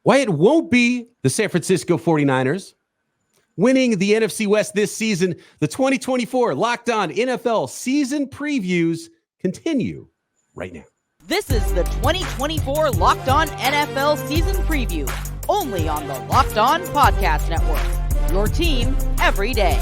Why it won't be the San Francisco 49ers winning the NFC West this season. The 2024 Locked On NFL season previews continue right now. This is the 2024 Locked On NFL season preview, only on the Locked On Podcast Network. Your team every day.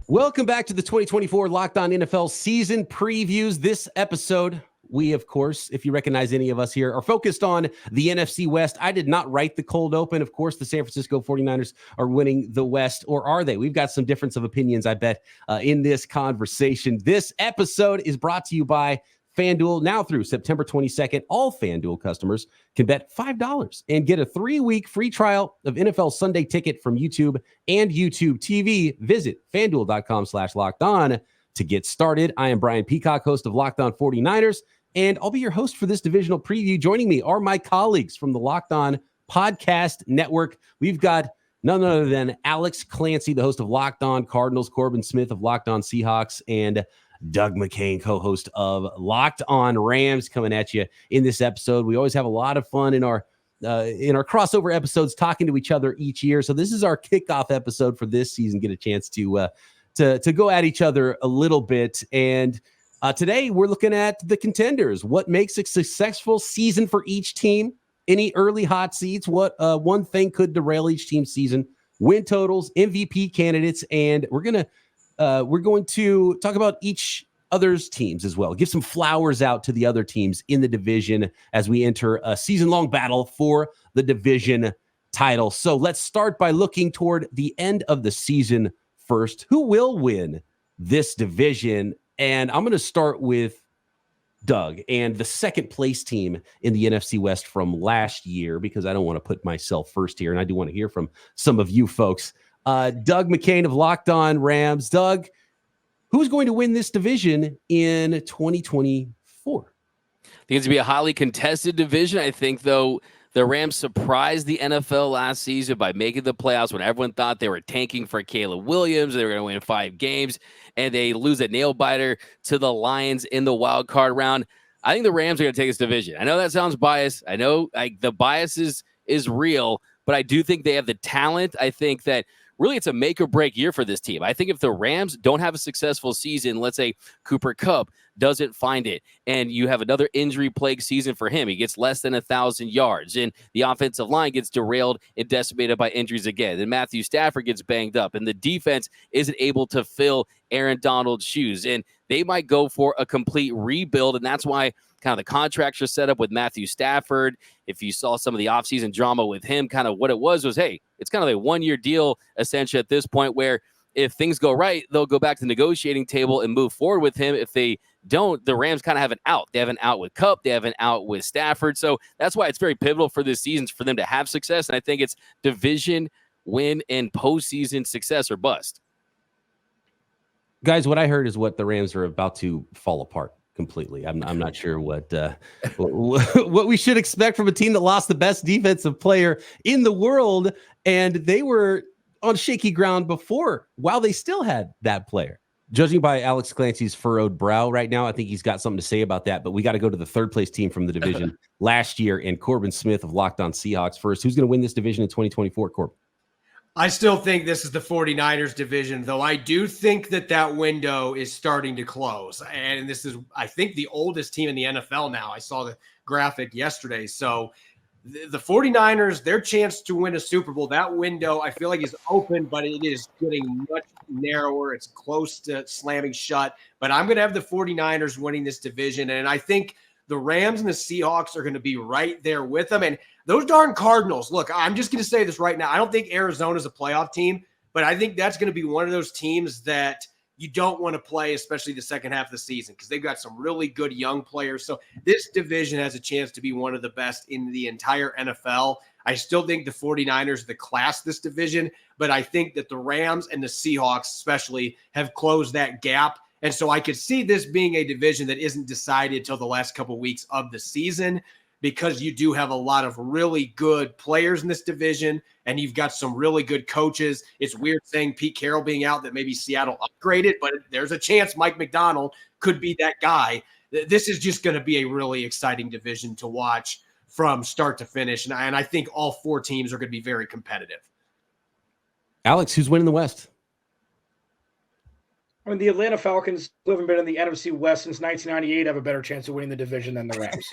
Welcome back to the 2024 Locked On NFL season previews. This episode, we, of course, if you recognize any of us here, are focused on the NFC West. I did not write the cold open. Of course, the San Francisco 49ers are winning the West, or are they? We've got some difference of opinions, I bet, in this conversation. This episode is brought to you by FanDuel. Now through September 22nd, all FanDuel customers can bet $5 and get a 3-week free trial of NFL Sunday Ticket from YouTube and YouTube TV. Visit FanDuel.com/LockedOn to get started. I am Brian Peacock, host of Locked On 49ers, and I'll be your host for this divisional preview. Joining me are my colleagues from the Locked On Podcast Network. We've got none other than Alex Clancy, the host of Locked On Cardinals, Corbin Smith of Locked On Seahawks, and Doug McCain, co-host of Locked On Rams, coming at you in this episode. We always have a lot of fun in our crossover episodes, talking to each other each year. So this is our kickoff episode for this season. Get a chance to go at each other a little bit. And today we're looking at the contenders. What makes a successful season for each team? Any early hot seats? What one thing could derail each team's season? Win totals, MVP candidates, and we're going to talk about each other's teams as well. Give some flowers out to the other teams in the division as we enter a season-long battle for the division title. So let's start by looking toward the end of the season first. Who will win this division? And I'm going to start with Doug and the second place team in the NFC West from last year, because I don't want to put myself first here, and I do want to hear from some of you folks. Doug McCain of Locked On Rams. Doug, who's going to win this division in 2024? I think it's going to be a highly contested division. I think, though, the Rams surprised the NFL last season by making the playoffs when everyone thought they were tanking for Caleb Williams. They were going to win 5 games, and they lose a nail-biter to the Lions in the wild card round. I think the Rams are going to take this division. I know that sounds biased. I know the bias is real, but I do think they have the talent. I think that really it's a make or break year for this team. I think if the Rams don't have a successful season, let's say Cooper Kupp doesn't find it, and you have another injury-plagued season for him, he gets less than 1,000 yards, and the offensive line gets derailed and decimated by injuries again, and Matthew Stafford gets banged up, and the defense isn't able to fill Aaron Donald's shoes, and they might go for a complete rebuild, and that's why kind of the contracts are set up with Matthew Stafford. If you saw some of the offseason drama with him, kind of what it was, hey, it's kind of a one-year deal essentially at this point, where if things go right, they'll go back to the negotiating table and move forward with him. If they don't, the Rams kind of have an out. They have an out with Kupp. They have an out with Stafford. So that's why it's very pivotal for this season for them to have success. And I think it's division win and postseason success or bust. Guys, what I heard is what the Rams are about to fall apart completely. I'm not sure what we should expect from a team that lost the best defensive player in the world, and they were on shaky ground before, while they still had that player. Judging by Alex Clancy's furrowed brow right now, I think he's got something to say about that, but we got to go to the third place team from the division last year, and Corbin Smith of Locked On Seahawks first. Who's going to win this division in 2024, Corbin? I still think this is the 49ers division, though I do think that window is starting to close. And this is, I think, the oldest team in the NFL now. I saw the graphic yesterday. So the 49ers, their chance to win a Super Bowl, that window, I feel like is open, but it is getting much narrower. It's close to slamming shut. But I'm going to have the 49ers winning this division. And I think the Rams and the Seahawks are going to be right there with them. And those darn Cardinals, look, I'm just going to say this right now. I don't think Arizona's a playoff team, but I think that's going to be one of those teams that you don't want to play, especially the second half of the season, because they've got some really good young players. So this division has a chance to be one of the best in the entire NFL. I still think the 49ers, the class this division, but I think that the Rams and the Seahawks especially have closed that gap. And so I could see this being a division that isn't decided till the last couple of weeks of the season, because you do have a lot of really good players in this division, and you've got some really good coaches. It's weird saying Pete Carroll being out, that maybe Seattle upgraded, but there's a chance Mike McDonald could be that guy. This is just going to be a really exciting division to watch from start to finish. And I think all 4 teams are going to be very competitive. Alex, who's winning the West? I mean, the Atlanta Falcons, who haven't been in the NFC West since 1998, have a better chance of winning the division than the Rams.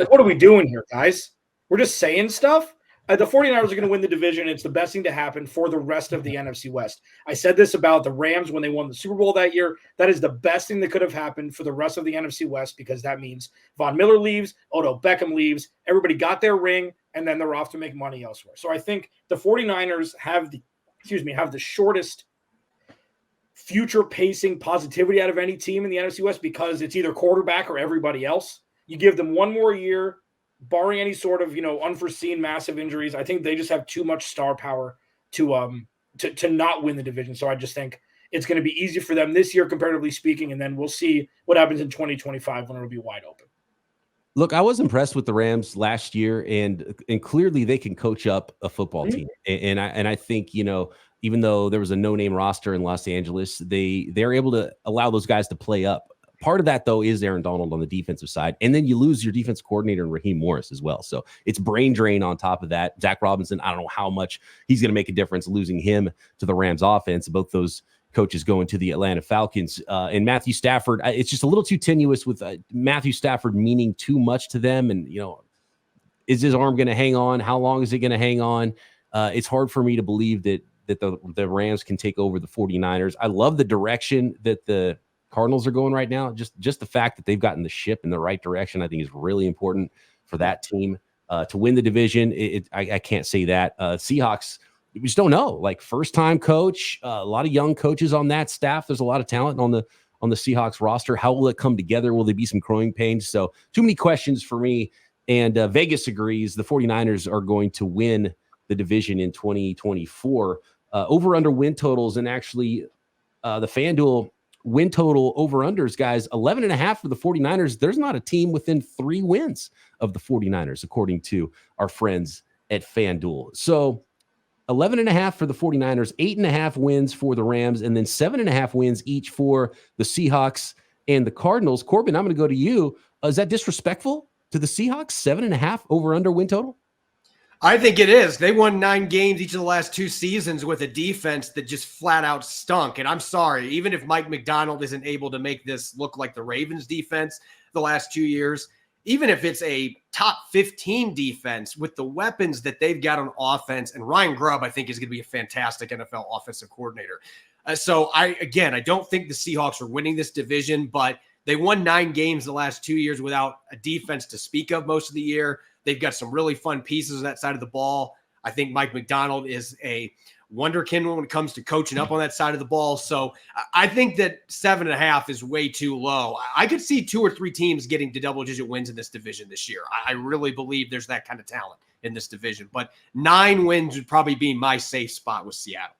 What are we doing here, guys? We're just saying stuff? The 49ers are going to win the division. It's the best thing to happen for the rest of the NFC West. I said this about the Rams when they won the Super Bowl that year. That is the best thing that could have happened for the rest of the NFC West, because that means Von Miller leaves, Odell Beckham leaves, everybody got their ring, and then they're off to make money elsewhere. So I think the 49ers have the shortest future pacing positivity out of any team in the NFC West, because it's either quarterback or everybody else. You give them one more year, barring any sort of, unforeseen massive injuries. I think they just have too much star power to not win the division. So I just think it's going to be easy for them this year, comparatively speaking, and then we'll see what happens in 2025 when it'll be wide open. Look, I was impressed with the Rams last year, and clearly they can coach up a football team. And I think, even though there was a no-name roster in Los Angeles, they're able to allow those guys to play up. Part of that, though, is Aaron Donald on the defensive side. And then you lose your defense coordinator, Raheem Morris, as well. So it's brain drain on top of that. Zach Robinson, I don't know how much he's going to make a difference losing him to the Rams offense. Both those coaches going to the Atlanta Falcons. And Matthew Stafford, it's just a little too tenuous with Matthew Stafford meaning too much to them. And, is his arm going to hang on? How long is it going to hang on? It's hard for me to believe that the Rams can take over the 49ers. I love the direction that the Cardinals are going right now. Just the fact that they've gotten the ship in the right direction, I think, is really important for that team to win the division. I can't say that. Seahawks, we just don't know. Like, first-time coach, a lot of young coaches on that staff. There's a lot of talent on the Seahawks roster. How will it come together? Will there be some growing pains? So too many questions for me. And Vegas agrees the 49ers are going to win the division in 2024. Over-under win totals, and actually the FanDuel win total over-unders, guys, 11.5 for the 49ers. There's not a team within 3 wins of the 49ers, according to our friends at FanDuel. So 11.5 for the 49ers, 8.5 wins for the Rams, and then 7.5 wins each for the Seahawks and the Cardinals. Corbin, I'm going to go to you. Is that disrespectful to the Seahawks? 7.5 over-under win total? I think it is. They won 9 games each of the last 2 seasons with a defense that just flat out stunk. And I'm sorry, even if Mike McDonald isn't able to make this look like the Ravens defense the last 2 years, even if it's a top 15 defense with the weapons that they've got on offense, and Ryan Grubb, I think, is going to be a fantastic NFL offensive coordinator. So I don't think the Seahawks are winning this division, but they won 9 games the last 2 years without a defense to speak of most of the year. They've got some really fun pieces on that side of the ball. I think Mike McDonald is a wonderkind when it comes to coaching up on that side of the ball. So I think that 7.5 is way too low. I could see 2 or 3 teams getting to double-digit wins in this division this year. I really believe there's that kind of talent in this division. But 9 wins would probably be my safe spot with Seattle.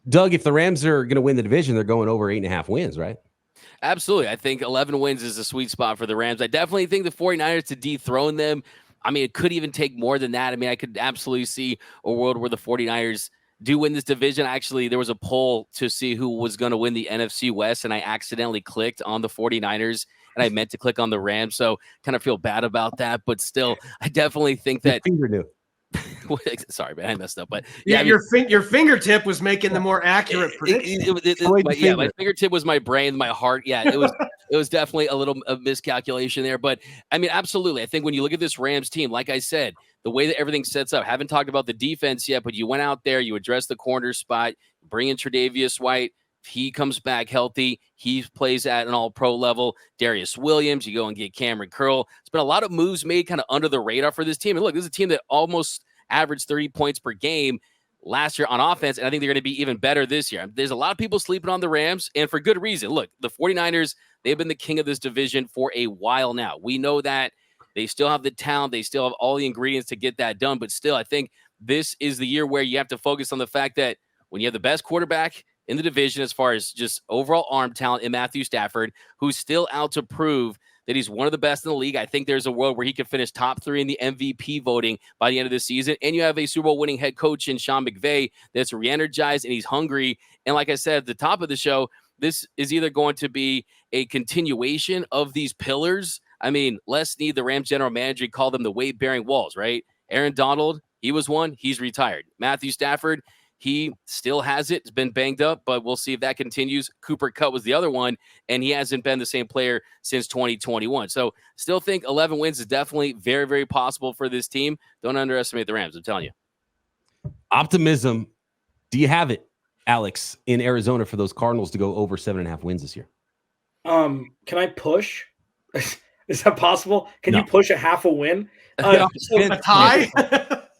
Doug, if the Rams are going to win the division, they're going over 8.5 wins, right? Absolutely. I think 11 wins is a sweet spot for the Rams. I definitely think the 49ers to dethrone them, I mean, it could even take more than that. I mean, I could absolutely see a world where the 49ers do win this division. Actually, there was a poll to see who was going to win the NFC West, and I accidentally clicked on the 49ers, and I meant to click on the Rams, so kind of feel bad about that. But still, I definitely think that sorry, man, I messed up. But yeah, your fingertip was making the more accurate prediction. My fingertip was my brain, my heart. Yeah, it was definitely a little miscalculation there. But I mean, absolutely. I think when you look at this Rams team, like I said, the way that everything sets up, haven't talked about the defense yet, but you went out there, you addressed the corner spot, bring in Tre'Davious White. If he comes back healthy, he plays at an all-pro level. Darius Williams, you go and get Cameron Curl. It's been a lot of moves made kind of under the radar for this team. And look, this is a team that almost averaged 30 points per game last year on offense, and I think they're going to be even better this year. There's a lot of people sleeping on the Rams, and for good reason. Look, the 49ers, they've been the king of this division for a while now. We know that. They still have the talent. They still have all the ingredients to get that done. But still, I think this is the year where you have to focus on the fact that when you have the best quarterback in the division as far as just overall arm talent in Matthew Stafford, who's still out to prove that he's one of the best in the league. I think there's a world where he could finish top 3 in the MVP voting by the end of the season. And you have a Super Bowl winning head coach in Sean McVay that's re-energized and he's hungry. And like I said at the top of the show, this is either going to be a continuation of these pillars I mean, Les Snead, the Rams general manager, called them the weight-bearing walls, right? Aaron Donald, he was one. He's retired. Matthew Stafford, he still has it. It's been banged up, but we'll see if that continues. Cooper Kupp was the other one, and he hasn't been the same player since 2021. So still think 11 wins is definitely very, very possible for this team. Don't underestimate the Rams, I'm telling you. Optimism. Do you have it, Alex, in Arizona for those Cardinals to go over 7.5 wins this year? Can I push? Is that possible? Can No. you push a half a win? A tie?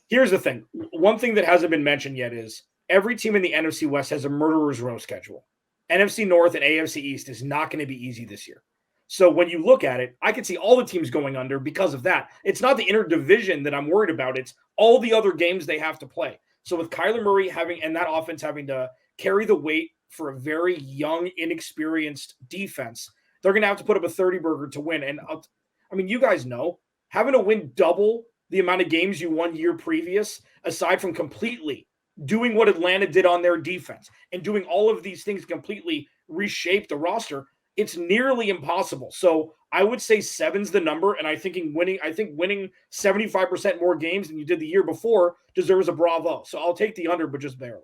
Here's the thing. One thing that hasn't been mentioned yet is every team in the NFC West has a murderer's row schedule. NFC North and AFC East is not going to be easy this year. So when you look at it, I can see all the teams going under because of that. It's not the interdivision that I'm worried about. It's all the other games they have to play. So with Kyler Murray and that offense having to carry the weight for a very young, inexperienced defense, they're going to have to put up a 30-burger to win. And I mean, you guys know, having to win double the amount of games you won year previous, aside from completely doing what Atlanta did on their defense and doing all of these things completely reshape the roster, it's nearly impossible. So I would say 7's the number, and I think winning 75% more games than you did the year before deserves a bravo. So I'll take the under, but just barely.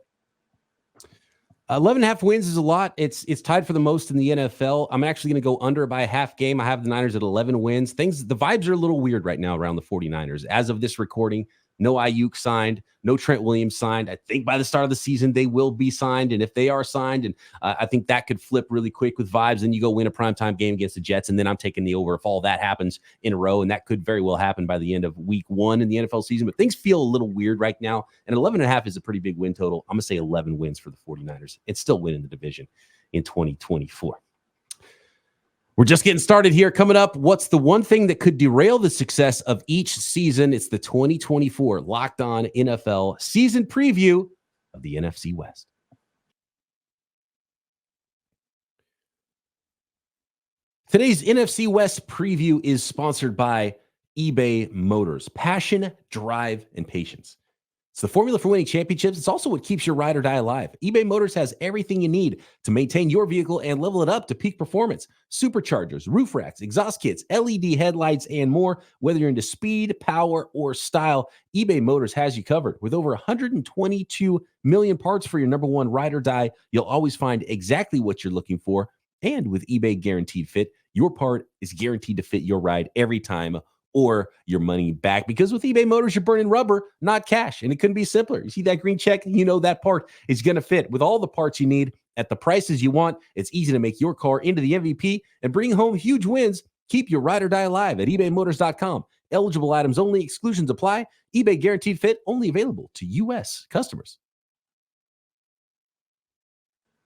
11.5 wins is a lot. It's tied for the most in the NFL. I'm actually going to go under by a half game. I have the Niners at 11 wins. The vibes are a little weird right now around the 49ers. As of this recording, no Ayuk signed, no Trent Williams signed. I think by the start of the season, they will be signed. And if they are signed, and I think that could flip really quick with vibes, and you go win a primetime game against the Jets, and then I'm taking the over if all that happens in a row. And that could very well happen by the end of week 1 in the NFL season. But things feel a little weird right now. And 11.5 is a pretty big win total. I'm going to say 11 wins for the 49ers. It's still winning the division in 2024. We're just getting started here. Coming up, what's the one thing that could derail the success of each season? It's the 2024 Locked On NFL season preview of the NFC West. Today's NFC West preview is sponsored by eBay Motors. Passion, drive, and patience. It's the formula for winning championships. It's also what keeps your ride or die alive. eBay Motors has everything you need to maintain your vehicle and level it up to peak performance. Superchargers, roof racks, exhaust kits, LED headlights, and more. Whether you're into speed, power, or style, eBay Motors has you covered. With over 122 million parts for your number one ride or die, you'll always find exactly what you're looking for. And with eBay Guaranteed Fit, your part is guaranteed to fit your ride every time, or your money back. Because with eBay Motors, you're burning rubber, not cash. And it couldn't be simpler. You see that green check? You know that part is going to fit. With all the parts you need at the prices you want, it's easy to make your car into the MVP and bring home huge wins. Keep your ride or die alive at ebaymotors.com. Eligible items only. Exclusions apply. eBay Guaranteed Fit only available to U.S. customers.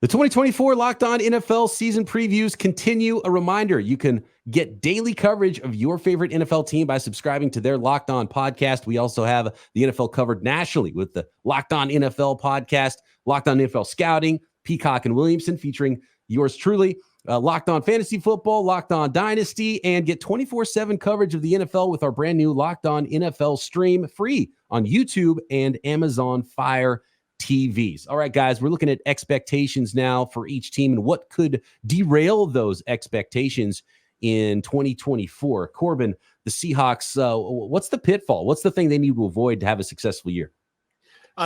The 2024 Locked On NFL season previews continue. A reminder, you can get daily coverage of your favorite NFL team by subscribing to their Locked On podcast. We also have the NFL covered nationally with the Locked On NFL podcast, Locked On NFL Scouting, Peacock and Williamson, featuring yours truly, Locked On Fantasy Football, Locked On Dynasty, and get 24/7 coverage of the NFL with our brand new Locked On NFL stream, free on YouTube and Amazon Fire TVs. All right, guys, we're looking at expectations now for each team and what could derail those expectations in 2024. Corbin, the Seahawks, what's the pitfall? What's the thing they need to avoid to have a successful year?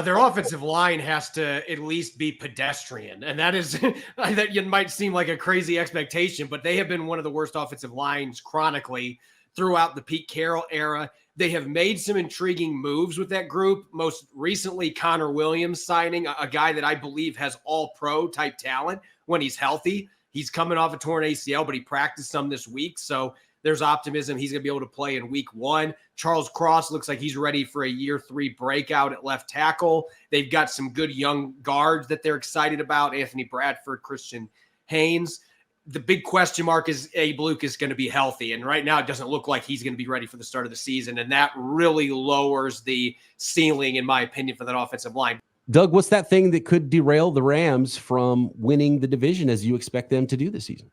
Their offensive line has to at least be pedestrian. And that is, that it might seem like a crazy expectation, but they have been one of the worst offensive lines chronically throughout the Pete Carroll era. They have made some intriguing moves with that group. Most recently, Connor Williams signing a guy that I believe has all-pro type talent when he's healthy. He's coming off a torn ACL, but he practiced some this week. So there's optimism he's going to be able to play in week 1. Charles Cross looks like he's ready for a year 3 breakout at left tackle. They've got some good young guards that they're excited about. Anthony Bradford, Christian Haynes. The big question mark is Abe Lucas going to be healthy. And right now it doesn't look like he's going to be ready for the start of the season. And that really lowers the ceiling, in my opinion, for that offensive line. Doug, what's that thing that could derail the Rams from winning the division as you expect them to do this season?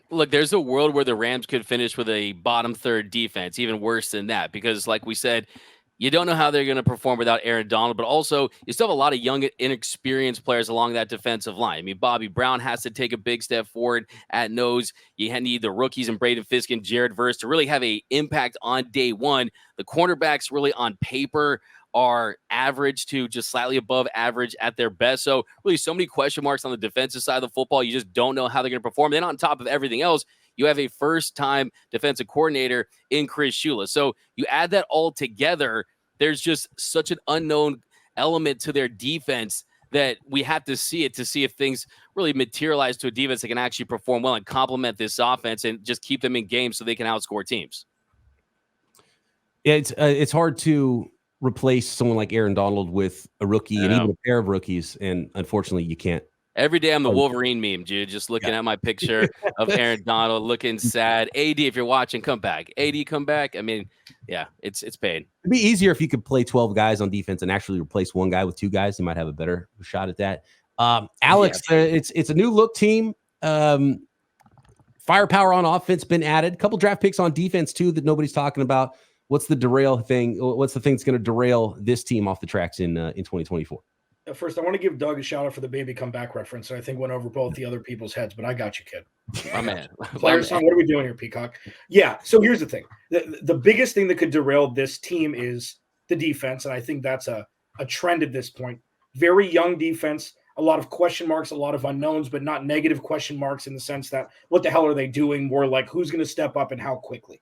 Look, there's a world where the Rams could finish with a bottom third defense, even worse than that, because like we said, You don't know how they're going to perform without Aaron Donald, but also you still have a lot of young, inexperienced players along that defensive line. I mean, Bobby Brown has to take a big step forward at nose. You need the rookies and Braden Fisk and Jared Verse to really have an impact on day one. The cornerbacks really on paper are average to just slightly above average at their best. So really so many question marks on the defensive side of the football. You just don't know how they're going to perform. Then on top of everything else, you have a first-time defensive coordinator in Chris Shula. So you add that all together, there's just such an unknown element to their defense that we have to see it to see if things really materialize to a defense that can actually perform well and complement this offense and just keep them in games so they can outscore teams. Yeah, it's hard to replace someone like Aaron Donald with a rookie and even a pair of rookies, and unfortunately you can't. Every day I'm the Wolverine meme, dude. Just looking at my picture of Aaron Donald looking sad. AD, if you're watching, come back. AD, come back. I mean, yeah, it's pain. It'd be easier if you could play 12 guys on defense and actually replace one guy with two guys. You might have a better shot at that. Alex, it's a new look team. Firepower on offense been added. A couple draft picks on defense too that nobody's talking about. What's the derail thing? What's the thing that's going to derail this team off the tracks in 2024? First, I want to give Doug a shout out for the baby comeback reference. I think went over both the other people's heads, but I got you, kid. My man. Players, what are we doing here, Peacock? Yeah. So here's the thing: the biggest thing that could derail this team is the defense, and I think that's a trend at this point. Very young defense, a lot of question marks, a lot of unknowns, but not negative question marks in the sense that what the hell are they doing? More like who's going to step up and how quickly.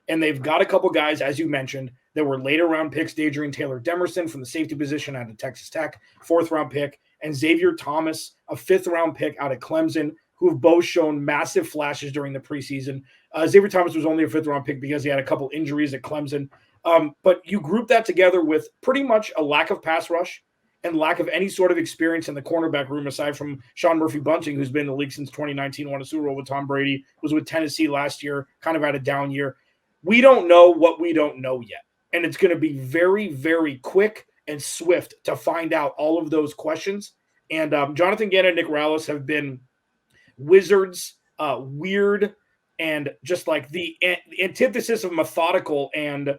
And they've got a couple guys, as you mentioned, that were later round picks, Dadrian Taylor-Demerson from the safety position out of Texas Tech, 4th round pick, and Xavier Thomas, a 5th round pick out of Clemson, who have both shown massive flashes during the preseason. Xavier Thomas was only a 5th round pick because he had a couple injuries at Clemson. But you group that together with pretty much a lack of pass rush and lack of any sort of experience in the cornerback room, aside from Sean Murphy-Bunting, who's been in the league since 2019, won a Super Bowl with Tom Brady, was with Tennessee last year, kind of had a down year. We don't know what we don't know yet. And it's going to be very, very quick and swift to find out all of those questions. And Jonathan Gannon and Nick Rallis have been wizards, weird, and just like the antithesis of methodical and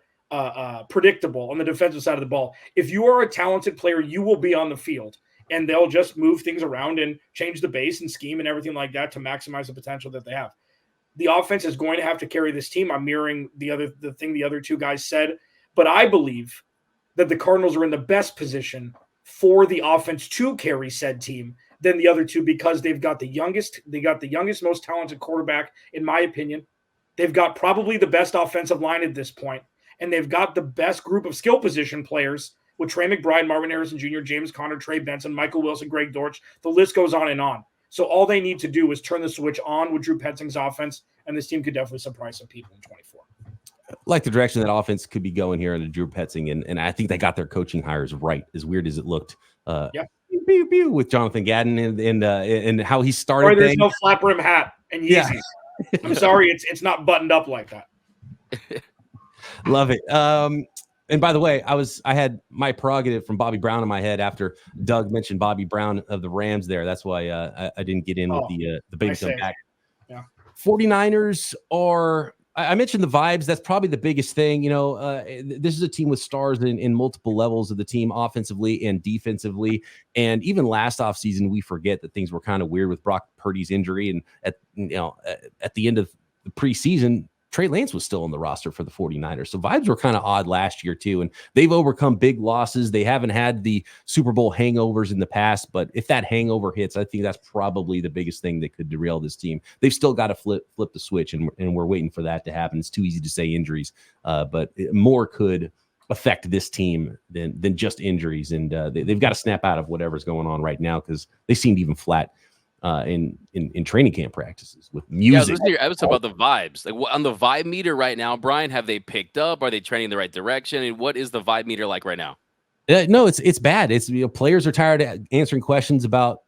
predictable on the defensive side of the ball. If you are a talented player, you will be on the field. And they'll just move things around and change the base and scheme and everything like that to maximize the potential that they have. The offense is going to have to carry this team. I'm mirroring the thing the other two guys said, but I believe that the Cardinals are in the best position for the offense to carry said team than the other two because they've got the youngest, most talented quarterback, in my opinion. They've got probably the best offensive line at this point, and they've got the best group of skill position players with Trey McBride, Marvin Harrison Jr., James Conner, Trey Benson, Michael Wilson, Greg Dortch. The list goes on and on. So all they need to do is turn the switch on with Drew Petzing's offense, and this team could definitely surprise some people in 24. Like the direction that offense could be going here under Drew Petzing, and I think they got their coaching hires right, as weird as it looked. With Jonathan Gadden and how he started. Sorry, there's no flap rim hat and Yeezys. Yeah. I'm sorry, it's not buttoned up like that. Love it. And by the way, I had my prerogative from Bobby Brown in my head after Doug mentioned Bobby Brown of the Rams there. That's why I didn't get in with the baby come back. Yeah. 49ers are, I mentioned the vibes. That's probably the biggest thing. This is a team with stars in multiple levels of the team, offensively and defensively. And even last offseason, we forget that things were kind of weird with Brock Purdy's injury. And at the end of the preseason, Trey Lance was still on the roster for the 49ers. So vibes were kind of odd last year too. And they've overcome big losses. They haven't had the Super Bowl hangovers in the past, but if that hangover hits, I think that's probably the biggest thing that could derail this team. They've still got to flip the switch, and we're waiting for that to happen. It's too easy to say injuries, but more could affect this team than just injuries. And they've got to snap out of whatever's going on right now, because they seemed even flat in training camp practices with music. Yeah, I was talking about the vibes. Like on the vibe meter right now, Brian, have they picked up? Are they trending in the right direction? And what is the vibe meter like right now? No, it's bad. It's players are tired of answering questions about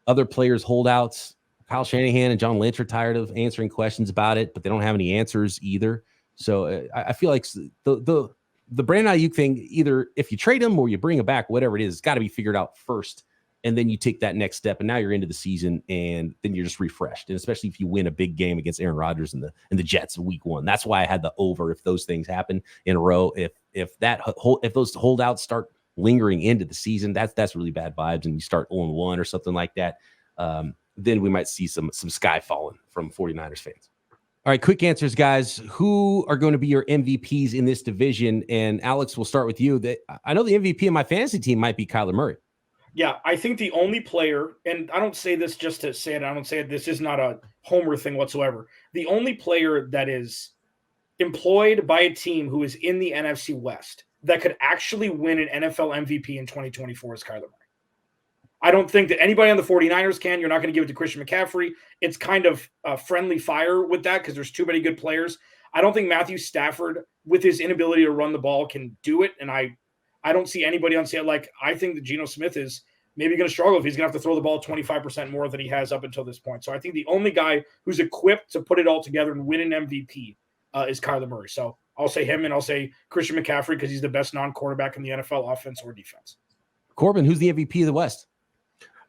other players' holdouts. Kyle Shanahan and John Lynch are tired of answering questions about it, but they don't have any answers either. So I feel like the Brandon Ayuk thing, either if you trade him or you bring him back, whatever it is, it's got to be figured out first. And then you take that next step, and now you're into the season, and then you're just refreshed. And especially if you win a big game against Aaron Rodgers and the Jets in week 1. That's why I had the over if those things happen in a row. If if those holdouts start lingering into the season, that's really bad vibes, and you start 0-1 or something like that, then we might see some sky falling from 49ers fans. All right, quick answers, guys. Who are going to be your MVPs in this division? And Alex, we'll start with you. I know the MVP of my fantasy team might be Kyler Murray. Yeah, I think the only player, and I don't say this just to say it, I don't say it, this is not a homer thing whatsoever. The only player that is employed by a team who is in the NFC West that could actually win an NFL MVP in 2024 is Kyler Murray. I don't think that anybody on the 49ers can. You're not going to give it to Christian McCaffrey. It's kind of friendly fire with that because there's too many good players. I don't think Matthew Stafford, with his inability to run the ball, can do it. And I don't see anybody on set. Like, I think that Geno Smith is maybe going to struggle if he's going to have to throw the ball 25% more than he has up until this point. So I think the only guy who's equipped to put it all together and win an MVP is Kyler Murray. So I'll say him, and I'll say Christian McCaffrey because he's the best non-quarterback in the NFL, offense or defense. Corbin, who's the MVP of the West?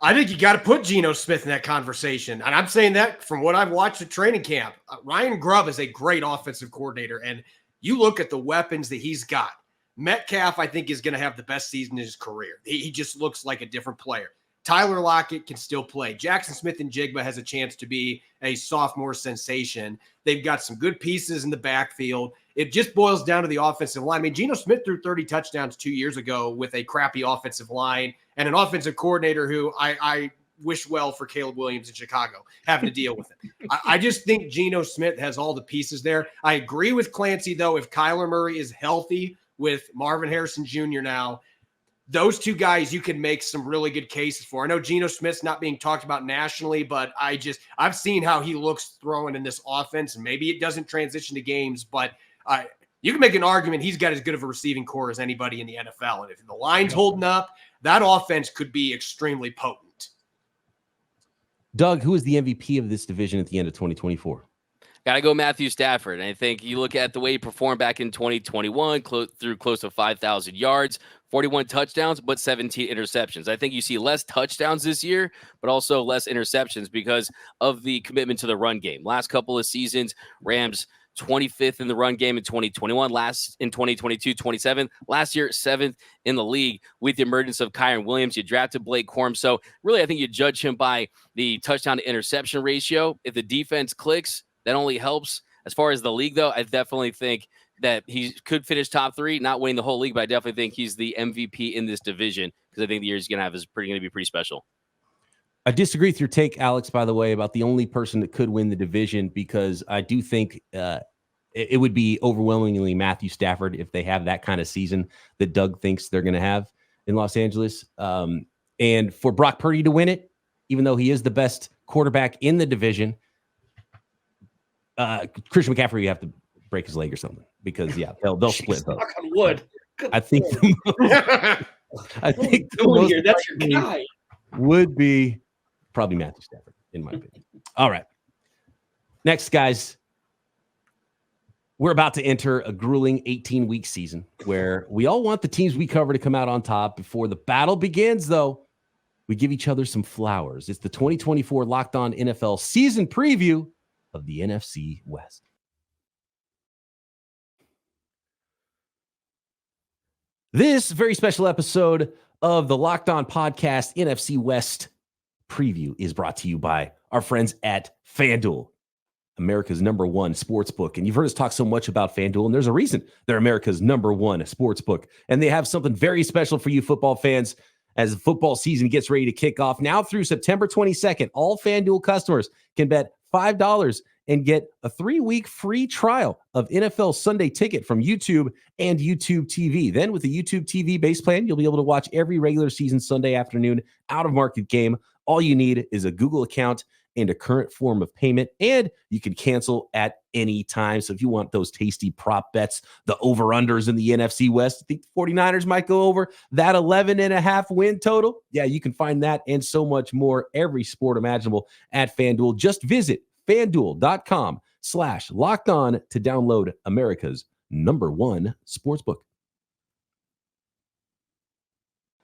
I think you got to put Geno Smith in that conversation. And I'm saying that from what I've watched at training camp. Ryan Grubb is a great offensive coordinator. And you look at the weapons that he's got. Metcalf, I think, is going to have the best season in his career. He just looks like a different player. Tyler Lockett can still play. Jackson Smith-Njigba has a chance to be a sophomore sensation. They've got some good pieces in the backfield. It just boils down to the offensive line. I mean, Geno Smith threw 30 touchdowns 2 years ago with a crappy offensive line and an offensive coordinator who I wish well for Caleb Williams in Chicago, having to deal with it. I just think Geno Smith has all the pieces there. I agree with Clancy, though, if Kyler Murray is healthy with Marvin Harrison Jr. now, those two guys you can make some really good cases for. I know Geno Smith's not being talked about nationally, but I've seen how he looks throwing in this offense, and maybe it doesn't transition to games, but you can make an argument he's got as good of a receiving core as anybody in the NFL. And if the line's holding up, that offense could be extremely potent. Doug, who is the MVP of this division at the end of 2024? Got to go Matthew Stafford. And I think you look at the way he performed back in 2021, threw close to 5,000 yards, 41 touchdowns, but 17 interceptions. I think you see less touchdowns this year, but also less interceptions because of the commitment to the run game. Last couple of seasons, Rams 25th in the run game in 2021, last in 2022, 27th. Last year, 7th in the league with the emergence of Kyren Williams. You drafted Blake Corum. So really, I think you judge him by the touchdown to interception ratio. If the defense clicks, that only helps. As far as the league, though, I definitely think that he could finish top 3, not winning the whole league, but I definitely think he's the MVP in this division because I think the year he's going to have is going to be pretty special. I disagree with your take, Alex, by the way, about the only person that could win the division, because I do think it would be overwhelmingly Matthew Stafford if they have that kind of season that Doug thinks they're going to have in Los Angeles. And for Brock Purdy to win it, even though he is the best quarterback in the division, Christian McCaffrey, you have to break his leg or something because they'll split both. Knock on wood. I think the most that's your guy. Would be probably Matthew Stafford, in my opinion. All right. Next, guys, we're about to enter a grueling 18-week season where we all want the teams we cover to come out on top. Before the battle begins, though, we give each other some flowers. It's the 2024 Locked On NFL season preview of the NFC West. This very special episode of the Locked On Podcast NFC West preview is brought to you by our friends at FanDuel, America's #1 sportsbook. And you've heard us talk so much about FanDuel, and there's a reason they're America's #1 sportsbook. And they have something very special for you football fans as the football season gets ready to kick off. Now through September 22nd, all FanDuel customers can bet $5 and get a 3-week free trial of NFL Sunday Ticket from YouTube and YouTube TV. Then with the YouTube TV base plan, you'll be able to watch every regular season Sunday afternoon out-of-market game. All you need is a Google account and a current form of payment, and you can cancel at any time. So if you want those tasty prop bets, the over-unders in the NFC West, I think the 49ers might go over that 11.5 win total. Yeah, you can find that and so much more, every sport imaginable at FanDuel. Just visit FanDuel.com/lockedon to download America's #1 sportsbook.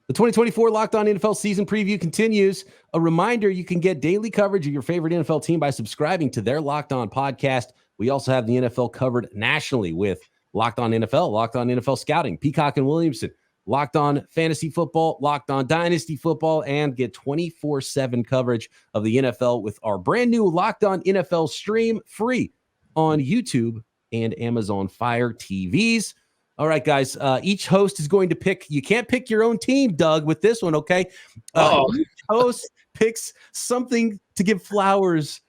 The 2024 Locked On NFL season preview continues. A reminder, you can get daily coverage of your favorite NFL team by subscribing to their Locked On podcast. We also have the NFL covered nationally with Locked On NFL, Locked On NFL Scouting, Peacock and Williamson, Locked On Fantasy Football, Locked On Dynasty Football, and get 24/7 coverage of the NFL with our brand new Locked On NFL stream free on YouTube and Amazon Fire TVs. All right, guys, each host is going to pick. You can't pick your own team, Doug, with this one, okay? Each host picks something to give flowers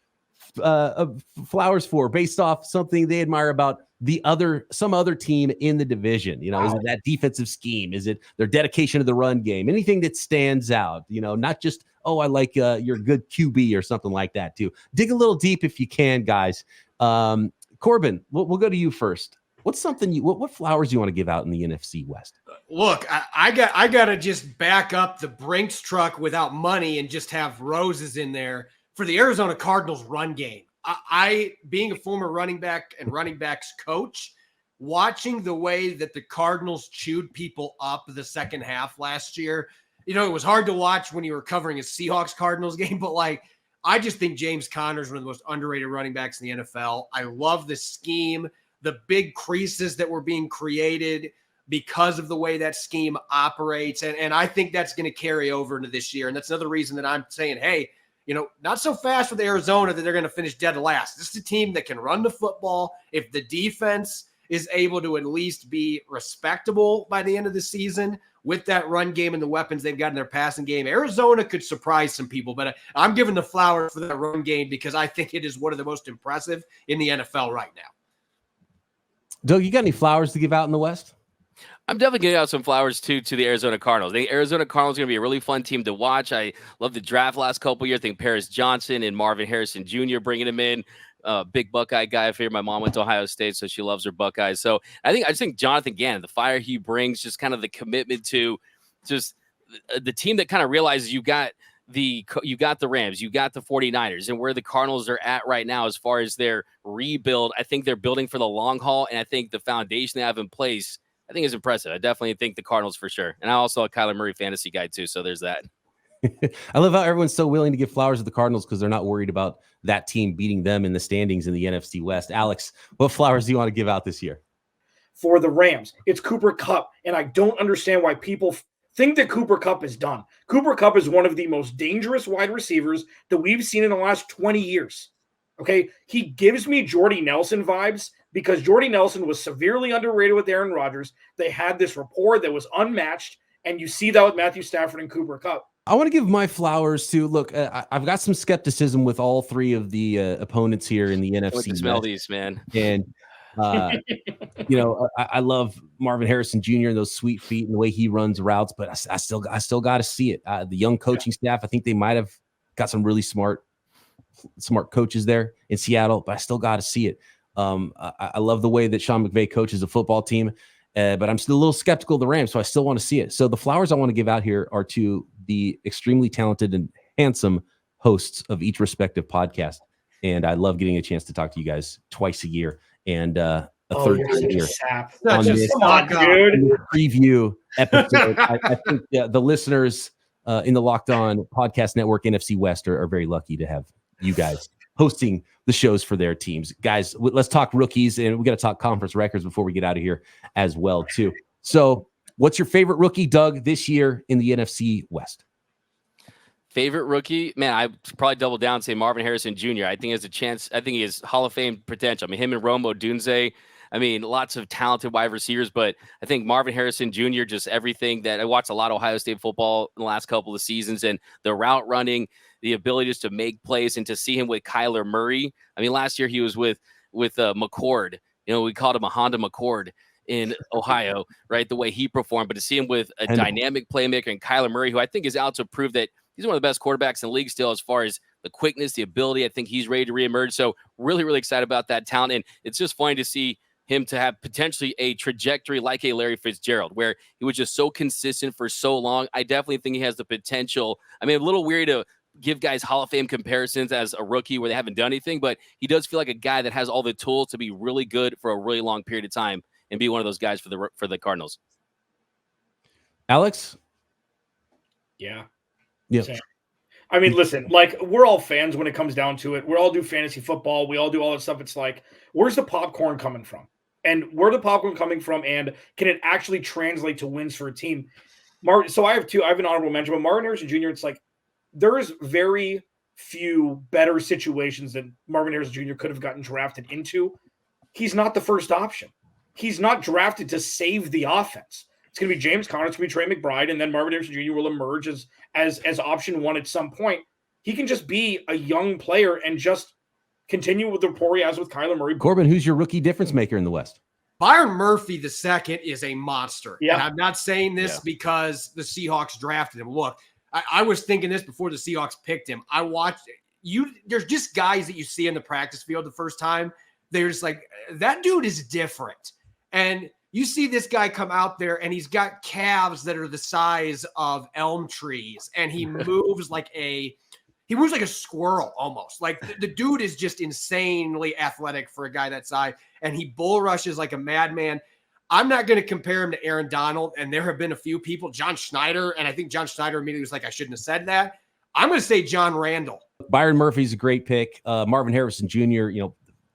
for based off something they admire about some other team in the division. Is it that defensive scheme? Is it their dedication to the run game? Anything that stands out, not just, I like your good QB or something like that too. Dig a little deep if you can, guys. Corbin, we'll go to you first. What's something what flowers do you want to give out in the NFC West? Look, I got to just back up the Brinks truck without money and just have roses in there for the Arizona Cardinals run game. I being a former running back and running backs coach, watching the way that the Cardinals chewed people up the second half last year, it was hard to watch when you were covering a Seahawks Cardinals game, but I just think James Conner is one of the most underrated running backs in the NFL. I love the scheme, the big creases that were being created because of the way that scheme operates. And I think that's going to carry over into this year. And that's another reason that I'm saying, hey, not so fast with Arizona that they're going to finish dead last. This is a team that can run the football. If the defense is able to at least be respectable by the end of the season with that run game and the weapons they've got in their passing game, Arizona could surprise some people. But I'm giving the flowers for that run game because I think it is one of the most impressive in the NFL right now. Doug, you got any flowers to give out in the West? I'm definitely giving out some flowers, too, to the Arizona Cardinals. I think Arizona Cardinals are going to be a really fun team to watch. I love the draft last couple of years. I think Paris Johnson and Marvin Harrison Jr. bringing him in. Big Buckeye guy. I figure my mom went to Ohio State, so she loves her Buckeyes. So I just think Jonathan Gannon, the fire he brings, just kind of the commitment to just the team that kind of realizes you got the Rams, you got the 49ers, and where the Cardinals are at right now as far as their rebuild. I think they're building for the long haul, and I think the foundation they have in place, I think is impressive. I definitely think the Cardinals for sure. And I also a Kyler Murray fantasy guy too. So there's that. I love how everyone's so willing to give flowers to the Cardinals because they're not worried about that team beating them in the standings in the NFC West. Alex, what flowers do you want to give out this year? For the Rams, it's Cooper Kupp. And I don't understand why people think that Cooper Kupp is done. Cooper Kupp is one of the most dangerous wide receivers that we've seen in the last 20 years. Okay. He gives me Jordy Nelson vibes because Jordy Nelson was severely underrated with Aaron Rodgers. They had this rapport that was unmatched. And you see that with Matthew Stafford and Cooper Kupp. I want to give my flowers to look. I've got some skepticism with all three of the opponents here in the NFC. Smell these, man. And I love Marvin Harrison Jr. and those sweet feet and the way he runs routes. But I still got to see it. The young coaching staff. I think they might have got some really smart coaches there in Seattle. But I still got to see it. I love the way that Sean McVay coaches a football team. But I'm still a little skeptical of the Rams, so I still want to see it. So the flowers I want to give out here are to the extremely talented and handsome hosts of each respective podcast. And I love getting a chance to talk to you guys twice a year and a third year on this preview episode. I think the listeners in the Locked On Podcast Network NFC West are very lucky to have you guys hosting the shows for their teams. Guys, let's talk rookies, and we got to talk conference records before we get out of here as well, too. So what's your favorite rookie, Doug, this year in the NFC West? Favorite rookie? Man, I probably double down and say Marvin Harrison Jr. I think he has a chance. I think he has Hall of Fame potential. I mean, him and Rome Odunze, lots of talented wide receivers, but I think Marvin Harrison Jr., just everything that I watched a lot of Ohio State football in the last couple of seasons, and the route running, the ability just to make plays, and to see him with Kyler Murray. Last year he was with McCord. We called him a Honda McCord in Ohio, right? The way he performed, but to see him with a dynamic playmaker and Kyler Murray, who I think is out to prove that he's one of the best quarterbacks in the league still as far as the quickness, the ability. I think he's ready to reemerge. So really, really excited about that talent. And it's just funny to see him to have potentially a trajectory like a Larry Fitzgerald, where he was just so consistent for so long. I definitely think he has the potential. A little weird to give guys Hall of Fame comparisons as a rookie where they haven't done anything, but he does feel like a guy that has all the tools to be really good for a really long period of time and be one of those guys for the Cardinals. Alex? Yeah. Yep. Listen, we're all fans when it comes down to it. We all do fantasy football. We all do all that stuff. It's like, where's the popcorn coming from? And where the popcorn coming from, and can it actually translate to wins for a team? So I have an honorable mention, but Marvin Harrison Jr., it's like there's very few better situations that Marvin Harrison Jr. could have gotten drafted into. He's not the first option. He's not drafted to save the offense. It's going to be James Conner, it's going to be Trey McBride, and then Marvin Harrison Jr. will emerge as option one at some point. He can just be a young player and just continue with the rapport he has with Kyler Murray. Corbin, who's your rookie difference maker in the West? Byron Murphy II is a monster. Yeah. And I'm not saying this because the Seahawks drafted him. Look, I was thinking this before the Seahawks picked him. I watched you. There's just guys that you see in the practice field the first time. They're just like, that dude is different. And you see this guy come out there and he's got calves that are the size of elm trees. And he moves like a squirrel almost. Like the dude is just insanely athletic for a guy that size. And he bull rushes like a madman. I'm not going to compare him to Aaron Donald. And there have been a few people, John Schneider. And I think John Schneider immediately was like, I shouldn't have said that. I'm going to say John Randall. Byron Murphy's a great pick. Marvin Harrison Jr.,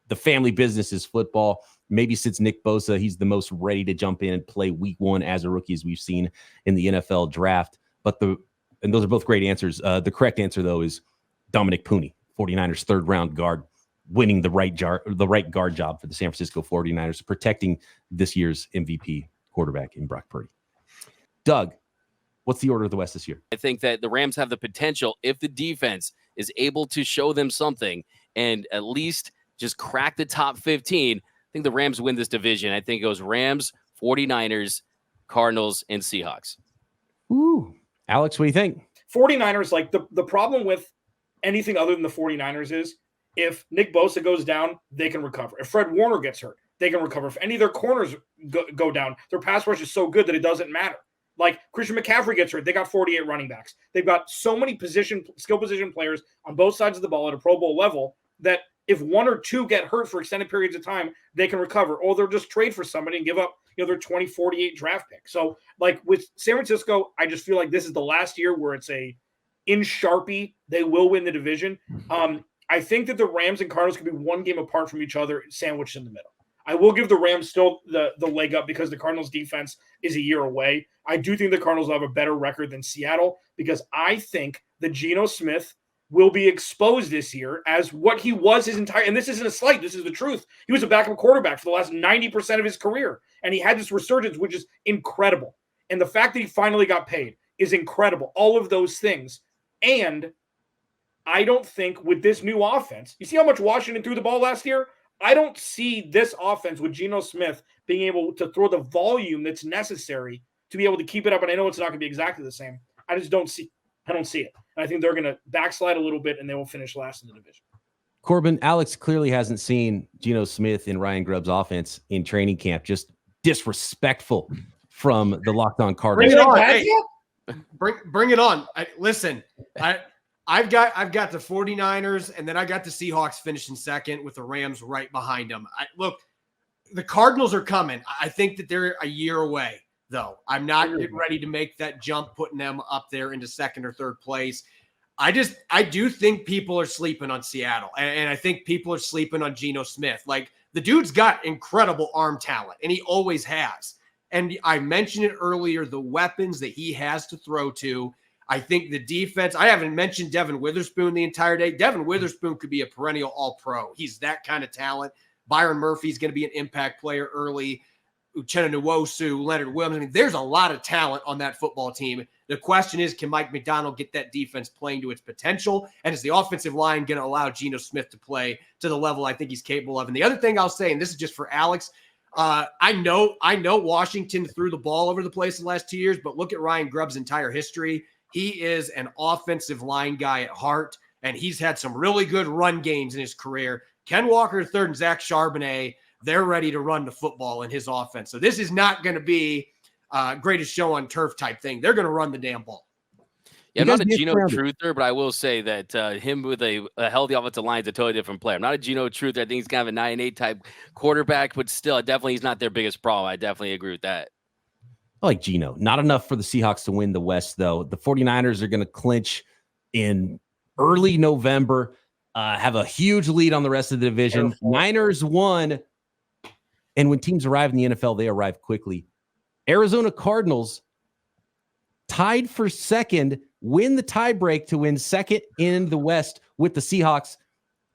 the family business is football. Maybe since Nick Bosa, he's the most ready to jump in and play week one as a rookie as we've seen in the NFL draft. And those are both great answers. The correct answer, though, is Dominic Pooney, 49ers third round guard, winning the right guard job for the San Francisco 49ers, protecting this year's MVP quarterback in Brock Purdy. Doug, what's the order of the West this year? I think that the Rams have the potential, if the defense is able to show them something and at least just crack the top 15, I think the Rams win this division. I think it goes Rams, 49ers, Cardinals, and Seahawks. Ooh. Alex, what do you think? 49ers, like the problem with anything other than the 49ers is if Nick Bosa goes down, they can recover. If Fred Warner gets hurt, they can recover. If any of their corners go down, their pass rush is so good that it doesn't matter. Like Christian McCaffrey gets hurt, they got 48 running backs. They've got so many skill position players on both sides of the ball at a Pro Bowl level that if one or two get hurt for extended periods of time, they can recover. Or they'll just trade for somebody and give up their 2048 draft pick. So like with San Francisco, I just feel like this is the last year where it's in Sharpie, they will win the division. I think that the Rams and Cardinals could be one game apart from each other, sandwiched in the middle. I will give the Rams still the leg up because the Cardinals defense is a year away. I do think the Cardinals will have a better record than Seattle because I think that Geno Smith will be exposed this year as what he was his entire, and this isn't a slight, this is the truth. He was a backup quarterback for the last 90% of his career, and he had this resurgence, which is incredible. And the fact that he finally got paid is incredible. All of those things. And I don't think with this new offense, you see how much Washington threw the ball last year? I don't see this offense with Geno Smith being able to throw the volume that's necessary to be able to keep it up. And I know it's not going to be exactly the same. I don't see it. I think they're going to backslide a little bit and they will finish last in the division. Corbin, Alex clearly hasn't seen Geno Smith and Ryan Grubb's offense in training camp. Just disrespectful from the Locked On Cardinals. Bring it on. Hey, bring it on. Listen, I've got the 49ers, and then I got the Seahawks finishing second with the Rams right behind them. Look, the Cardinals are coming. I think that they're a year away, though. I'm not ready to make that jump, putting them up there into second or third place. I do think people are sleeping on Seattle, and I think people are sleeping on Geno Smith. Like, the dude's got incredible arm talent, and he always has. And I mentioned it earlier, the weapons that he has to throw to. I think the defense, I haven't mentioned Devin Witherspoon the entire day. Devin Witherspoon could be a perennial all-pro. He's that kind of talent. Byron Murphy's going to be an impact player early. Uchenna Nwosu, Leonard Williams. I mean, there's a lot of talent on that football team. The question is, can Mike McDonald get that defense playing to its potential? And is the offensive line going to allow Geno Smith to play to the level I think he's capable of? And the other thing I'll say, and this is just for Alex, I know Washington threw the ball over the place the last 2 years, but look at Ryan Grubb's entire history. He is an offensive line guy at heart, and he's had some really good run games in his career. Ken Walker III and Zach Charbonnet, they're ready to run the football in his offense. So this is not going to be greatest show on turf type thing. They're going to run the damn ball. Yeah, I'm not a Geno truther, but I will say that him with a healthy offensive line is a totally different player. I'm not a Geno truther. I think he's kind of a 9-8 type quarterback, but still, definitely he's not their biggest problem. I definitely agree with that. I like Geno. Not enough for the Seahawks to win the West, though. The 49ers are going to clinch in early November, have a huge lead on the rest of the division. Niners won. And when teams arrive in the NFL, they arrive quickly. Arizona Cardinals tied for second, win the tiebreak to win second in the West with the Seahawks,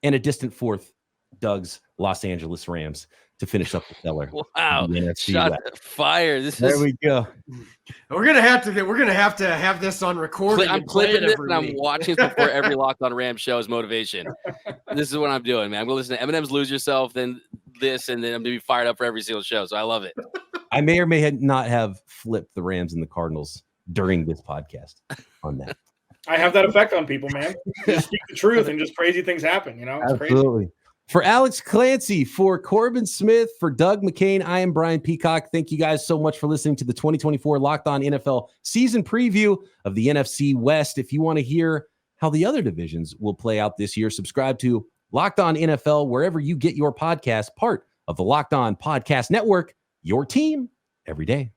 and a distant fourth, Doug's Los Angeles Rams to finish up the cellar. Wow. The NFC Shot West. fire. There we go. We're gonna have to have this on recording. I'm and play clipping it this every and I'm week. watching it before every Locked On Rams show is motivation. This is what I'm doing, man. I'm going to listen to Eminem's Lose Yourself, then this, and then I'm going to be fired up for every single show. So I love it. I may or may not have flipped the Rams and the Cardinals during this podcast on that. I have that effect on people, man. You just speak the truth and just crazy things happen. It's crazy. Absolutely. For Alex Clancy, for Corbin Smith, for Doug McCain, I am Brian Peacock. Thank you guys so much for listening to the 2024 Locked On NFL season preview of the NFC West. If you want to hear how the other divisions will play out this year, subscribe to Locked On NFL wherever you get your podcast, part of the Locked On Podcast Network, your team every day.